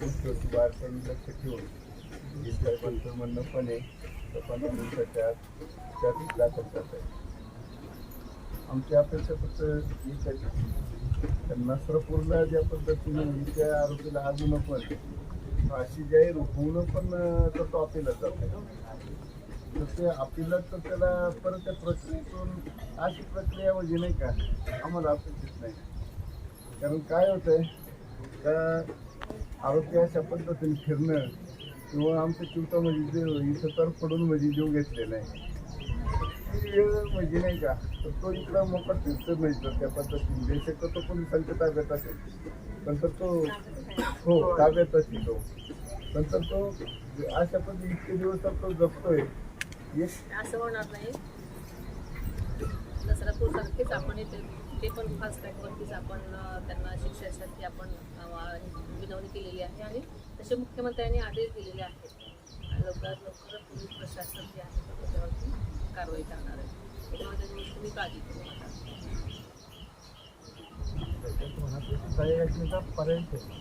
गोष्टी बारकाईने लक्ष ठेवून साहेबांचं म्हणणं पण आहे तर 15 दिवसाच्या त्यातच दाखल करत आहे. आमची अपेक्षा फक्त एक आहे, त्यांना पूर्ण ज्या पद्धतीने त्या आरोपीला अजून पण फाशी जाहीर होऊन पण तो अपीलच जात आहे. तर ते अपीलात तर त्याला परत त्या प्रक्रियेतून अशी प्रक्रिया म्हणजे नाही का आम्हाला अपेक्षित नाही. कारण काय होतंय का आरोपी अशा पद्धतीने फिरणं किंवा आमच्या चिवटामध्ये जे इथं तर पडून म्हणजे जीव घेतलेला आहे म्हणजे नाही का, तर तो इकडं मोकळा फिरतो नाही तर त्या पद्धतीने बेशक तो पोलिसांच्या ताब्यात असेल नंतर तो हो ताब्यातच येतो नंतर तो अशा पद्धती इतके दिवस तर तो जपतोय. असं होणार नाही. दसरापूरसारखेच आपण इथे ते पण फास्ट ट्रॅकवरतीच आपण त्यांना शिक्षेसाठी आपण विनवणी केलेली आहे आणि तसे मुख्यमंत्र्यांनी आदेश दिलेले आहेत. लवकरात लवकर पोलीस प्रशासन जे आहे त्याच्यावरती कारवाई करणार आहे. त्याच्यामध्ये तुम्ही काळजी करू नका.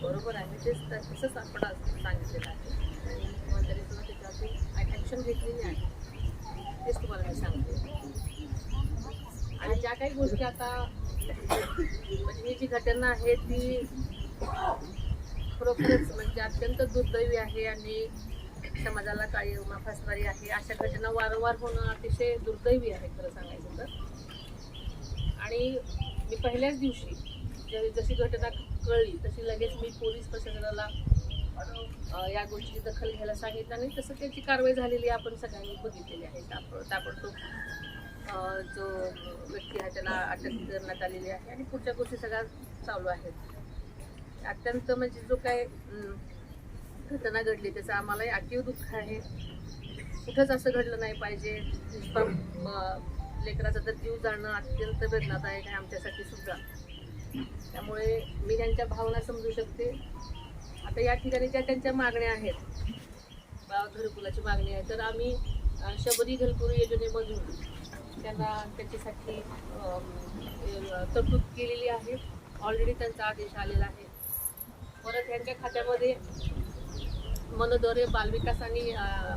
बरोबर आहे, तेच तसंच आपण सांगितलेलं आहे आणि मुख्यमंत्र्यांनी सुद्धा त्याच्यावरती ॲक्शन घेतलेली आहे. तेच तुम्हाला मी सांगते. आणि ज्या काही गोष्टी आता म्हणजे ही जी घटना आहे ती खरोखरच म्हणजे अत्यंत दुर्दैवी आहे आणि समाजाला काळीमा फासणारी आहे. अशा घटना वारंवार होणं अतिशय दुर्दैवी आहे खरं सांगायचं तर. आणि मी पहिल्याच दिवशी जशी घटना कळली तशी लगेच मी पोलीस प्रशासनाला या गोष्टीची दखल घ्यायला सांगितलं आणि तसं त्याची कारवाई झालेली आपण सगळ्यांनी बघितलेली आहे. ताबडतोब जो व्यक्ती आहे त्याला अटक करण्यात आलेली आहे आणि पुढच्या गोष्टी सगळ्या चालू आहेत. अत्यंत म्हणजे जो काय घटना घडली त्याचं आम्हालाही अतीव दुःख आहे. कुठंच असं घडलं नाही पाहिजे. लेकराचा तर जीव जाणं अत्यंत वेदनादायक आहे आमच्यासाठी सुद्धा. त्यामुळे मी त्यांच्या भावना समजू शकते. आता या ठिकाणी ज्या त्यांच्या मागण्या आहेत, घरकुलाची मागणी आहे, तर आम्ही शबरी घरकुल योजनेमधून त्यांना त्याच्यासाठी तरतूद केलेली आहे. ऑलरेडी त्यांचा आदेश आलेला आहे. परत यांच्या खात्यामध्ये मनोधैर्य बालविकास आणि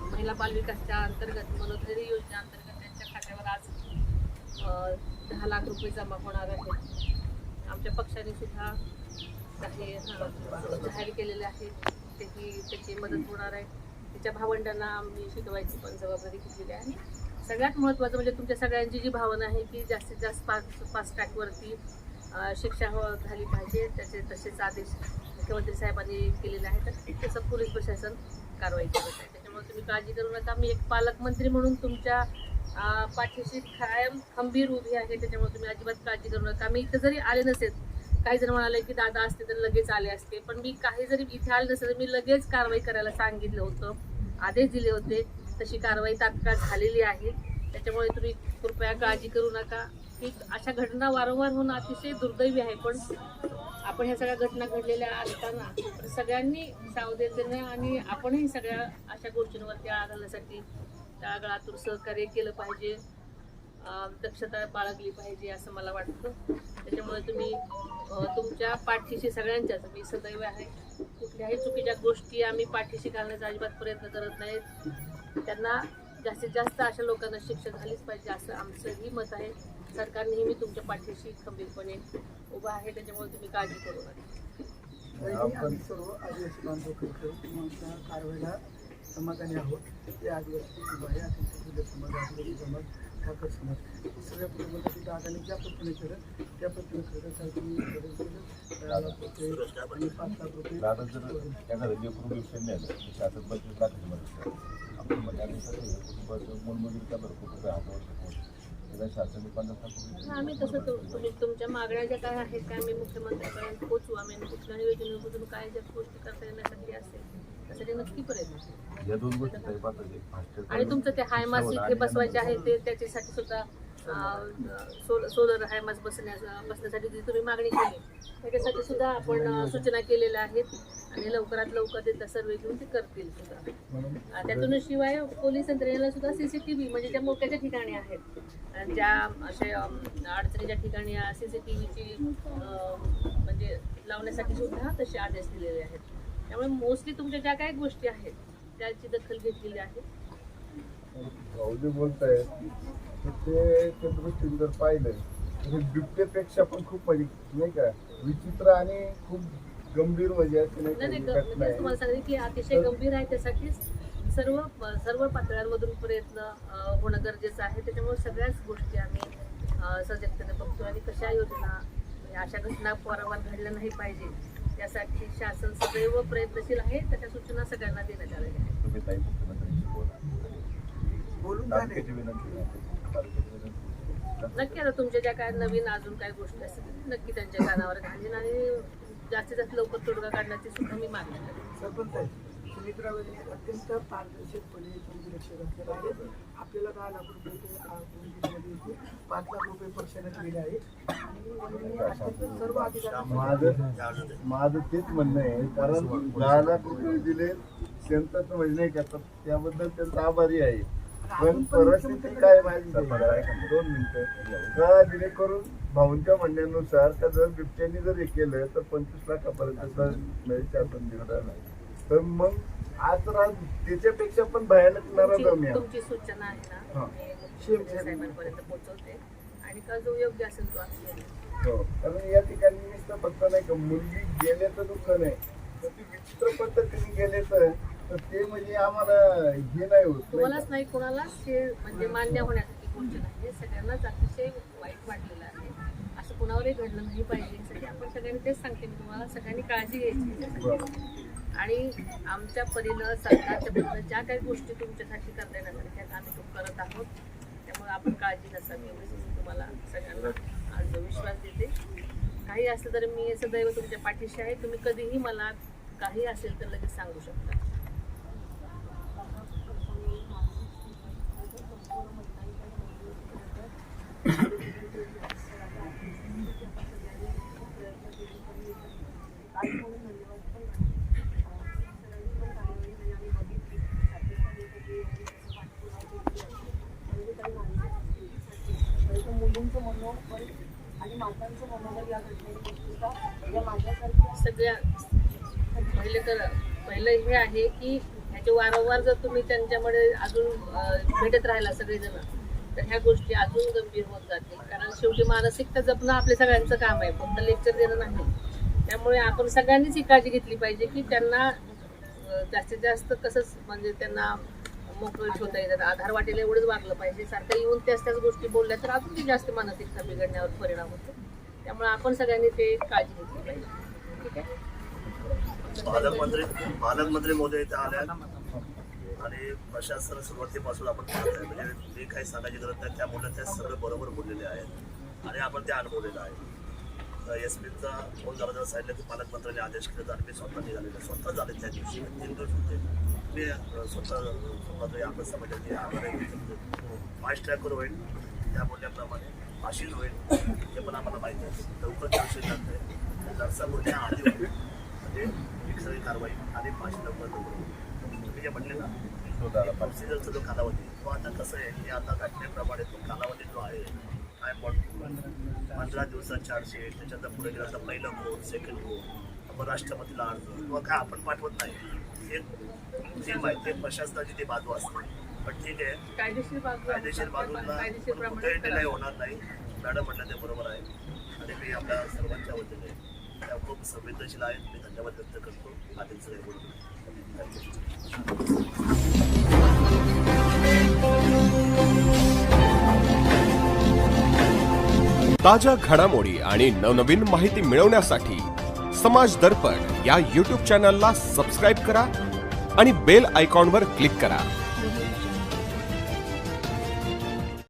महिला बालविकासच्या अंतर्गत मनोधैर्य योजनेअंतर्गत त्यांच्या खात्यावर आज 10 लाख रुपये जमा होणार आहेत. आमच्या पक्षाने सुद्धा काही जाहीर केलेले आहेत. त्याची मदत होणार आहे. तिच्या भावंडांना आम्ही शिकवायची पण जबाबदारी घेतलेली आहे. सगळ्यात महत्त्वाचं म्हणजे तुमच्या सगळ्यांची जी भावना आहे की जास्तीत जास्त फास्ट ट्रॅकवरती शिक्षा झाली पाहिजे. तसेच आदेश मुख्यमंत्री साहेबांनी केलेले आहेत. तर तसं पोलीस प्रशासन कारवाई करत आहे. त्याच्यामुळे तुम्ही काळजी करू नका. मी एक पालकमंत्री म्हणून तुमच्या पाठीशी कायम खंबीर उभी आहे. त्याच्यामुळे तुम्ही अजिबात काळजी करू नका. मी इथं जरी आले नसेल, काही जण म्हणाले की दादा असते तर लगेच आले असते, पण मी काही जरी इथे आले नसेल तर मी लगेच कारवाई करायला सांगितलं होतं, आदेश दिले होते. तशी कारवाई तात्काळ झालेली आहे. त्याच्यामुळे तुम्ही कृपया काळजी करू नका. की अशा घटना वारंवार होणं अतिशय दुर्दैवी आहे. पण आपण ह्या सगळ्या घटना घडलेल्या असताना सगळ्यांनी सावधतेने आणि आपणही सगळ्या अशा गोष्टींवरती आळा घालण्यासाठी तळागाळातून सहकार्य केलं पाहिजे. दक्षता बाळगली पाहिजे असं मला वाटतं. त्याच्यामुळे तुम्ही तुमच्या पाठीशी सगळ्यांच्याच मी सदैव आहे. कुठल्याही चुकीच्या गोष्टी आम्ही पाठीशी घालण्याचा अजिबात प्रयत्न करत नाहीत. त्यांना जास्तीत जास्त अशा लोकांना शिक्षा झालीच पाहिजे असं आमचंही मत आहे. सरकार नेहमी तुमच्या पाठीशी खंबीरपणे उभं आहे. त्याच्यामुळे तुम्ही काळजी करू नका. आम्ही सर्व आदिवासी बांधव कारवाईला समाधानी आहोत. ते आदिवासी उभं आहे. आपण समाज आदिवासी समाज ठाकर समाज सगळ्या कुटुंबासाठी दादाने ज्या पद्धतीने केलं त्या पद्धतीने खरं आणि 5 लाख रुपये दादा जर एखादा लेकरू विषय मिळालं शासन 25 लाखाची मदत आपण कुटुंबाचं मूलमजुरी का बरं कुटुंब हातावर शासन 50 लाख. आम्ही तसं तुम्ही तुमच्या मागण्या ज्या काय आहेत त्या आम्ही मुख्यमंत्र्यांपर्यंत पोहोचू. आम्ही कुठल्याही योजनेमधून काय ज्या गोष्टी करता येण्यासाठी असेल त्यासाठी नक्की प्रयत्न. या 2 गोष्टी आणि तुमचं ते हायमास इथे बसवायचे आहे ते त्याच्यासाठी सुद्धा सोलर हायमास बसण्यासाठी जी तुम्ही मागणी केली त्याच्यासाठी सुद्धा आपण सूचना केलेल्या आहेत आणि लवकरात लवकर ते सर्वे घेऊन ते करतील सुद्धा. त्यातून शिवाय पोलीस यंत्रणेला सुद्धा CCTV म्हणजे ज्या मोक्याच्या ठिकाणी आहेत ज्या अशा अडचणीच्या ठिकाणी CCTVची म्हणजे लावण्यासाठी सुद्धा तसे आदेश दिलेले आहेत. त्यामुळे मोस्टली तुमच्या ज्या काही गोष्टी आहेत त्याची दखल घेतलेली आहे. भाऊजी बोलताय ते त्या दृष्टीने जर पाहिलं तर बिबटेपेक्षा पण खूप म्हणजे नाही का विचित्र आणि खूप गंभीर म्हणजे असं नाही नाही का नाही, घटना मी तुम्हाला सांगते की अतिशय गंभीर आहे. त्यासाठीच सर्व पातळ्यांमधून प्रयत्न होणं गरजेचं आहे. त्याच्यामुळे सगळ्याच गोष्टी आम्ही सजगतेने बघतो आणि कशा योजना अशा घटना वारंवार घडल्या नाही पाहिजे यासाठी शासन सदैव प्रयत्नशील आहे. त्याच्या सूचना सगळ्यांना देण्यात आलेल्या आहेत. तुम्ही ताई मुख्यमंत्र्यांशी बोलून बोला. झाले. तालुक्याची विनंती. नक्की आता तुमच्या ज्या काय नवीन अजून काही गोष्टी असतील नक्की त्यांच्या कानावर घालीन आणि जास्तीत जास्त लवकर तोडगा काढण्याची सुद्धा मी मागणी करेन. सरपंच आहे सुमित्राबाईंनी अत्यंत पारदर्शकपणे तुमची लक्ष घातलेलं आहे. आपल्याला 10 लाख रुपये ते मध्ये येतील, 5 लाख रुपये पक्षाने दिले आहेत आणि अत्यंत सर्व अधिकारी माझं तेच म्हणणं आहे कारण 10 लाख रुपये दिले त्यांचं म्हणजे नाही का तर त्याबद्दल त्यांचा आभारी आहे. पण परिस्थिती काय माहिती 2 मिनिटं का जेणेकरून भाऊंच्या म्हणण्यानुसार त्या जर बिबट्याने जर हे केलं तर 25 लाखापर्यंत शासन दिलं तर मग आज राज त्याच्यापेक्षा पण भयानक नाराज आम्ही आहोत. तुमची सूचना आहे ना हां. मी मुख्यमंत्री साहेबांपर्यंत पोहोचवते आणि का जो योग्य असेल तो आम्ही करेन. हो कारण या ठिकाणी नुसतं फक्त नाही का मुलगी गेल्याचं दुःख नाही तर ती विचित्र पद्धतीने गेले तर ते म्हणजे आम्हाला हे नाही होत तुम्हालाच नाही कोणालाच हे म्हणजे मान्य होण्यासाठी गोष्ट नाही. हे सगळ्यांनाच अतिशय वाईट वाटलेलं आहे. असं कोणावरही घडलं नाही पाहिजे यासाठी आपण सगळ्यांनी तेच सांगते मी तुम्हाला सगळ्यांनी काळजी घ्यायची याच्यासाठी. आणि आमच्या परीनं सरकारच्या परीनं ज्या काही गोष्टी तुमच्यासाठी करता येण्यासाठी आम्ही तो करत आहोत. त्यामुळे आपण काळजी नसावी एवढीच मी तुम्हाला सगळ्यांना आज विश्वास देते. काही असलं तर मी सदैव तुमच्या पाठीशी आहे. तुम्ही कधीही मला काही असेल तर लगेच सांगू शकता. मुलींचं मनोबल आणि मातांचं मनोबल या घटनेने माझ्यासारख्या सगळ्या पहिलं हे आहे की ह्याचे वारंवार जर तुम्ही त्यांच्यामध्ये अजून भेटत राहिला सगळेजण तर ह्या गोष्टी अजून गंभीर होत जातील. कारण शेवटी मानसिकता जपणं आपल्या सगळ्यांचं काम आहे, फक्त लेक्चर देणं नाही. त्यामुळे आपण सगळ्यांनीच ही काळजी घेतली पाहिजे की त्यांना जास्तीत जास्त कसंच म्हणजे त्यांना मोकळं ठेवता येतात, आधार वाटेल एवढंच वागलं पाहिजे. सारखं येऊन त्याच गोष्टी बोलल्या तर अजून ती जास्त मानसिकता बिघडण्यावर परिणाम होतो. त्यामुळे आपण सगळ्यांनी ते काळजी घेतली पाहिजे. ठीक आहे. पालकमंत्री मोदी इथे आल्या आणि प्रशासन सुरुवातीपासून आपण पाहत आहे म्हणजे जे काही सांगायची गरज नाही त्यामुळे ते सगळं बरोबर बोललेले आहेत आणि आपण ते अनुभवलेलं आहे. एसपीचा फोन झाला तेव्हा सांगितलं की पालकमंत्र्यांनी आदेश केले तर मी स्वतः निघालेले स्वतः झाले त्या दिवशी 3 दिवस होते. मी स्वतः आपण समाजाची फास्ट ट्रॅकवर होईल त्या बोलल्याप्रमाणे फाशील होईल हे पण आम्हाला माहिती आहे. लवकर दिवशी लागते जरसा बोलण्याआधी होईल म्हणजे एक सगळी कारवाई आणि फाशी लवकर तुम्ही जे म्हणले ना प्रोसिजरचा जो कालावधी तो आता कसं आहे की आता घटनेप्रमाणे तो कालावधी जो आहे काय 15 दिवसात चार्जशीट त्याच्यानंतर पुढे गेला तर पहिलं कोर्ट सेकंड कोर्ट मग राष्ट्रपतीला अर्ज किंवा काय आपण पाठवत नाही. हे जी माहिती प्रशासनाची ती बाजू असते पण ठीक आहे कायदेशीर बाजूला कुठेही डिले होणार नाही. मॅडम म्हणलं ते बरोबर आहे आणि मी आपल्या सर्वांच्या वतीने त्या खूप संवेदनशील आहेत. मी धन्यवाद व्यक्त करतो. आधी सगळे बोलतो. ताज्या घडामोडी आणि नवनवीन माहिती मिळवण्यासाठी समाज दर्पण या YouTube चॅनलला सबस्क्राईब करा आणि बेल आयकॉनवर क्लिक करा.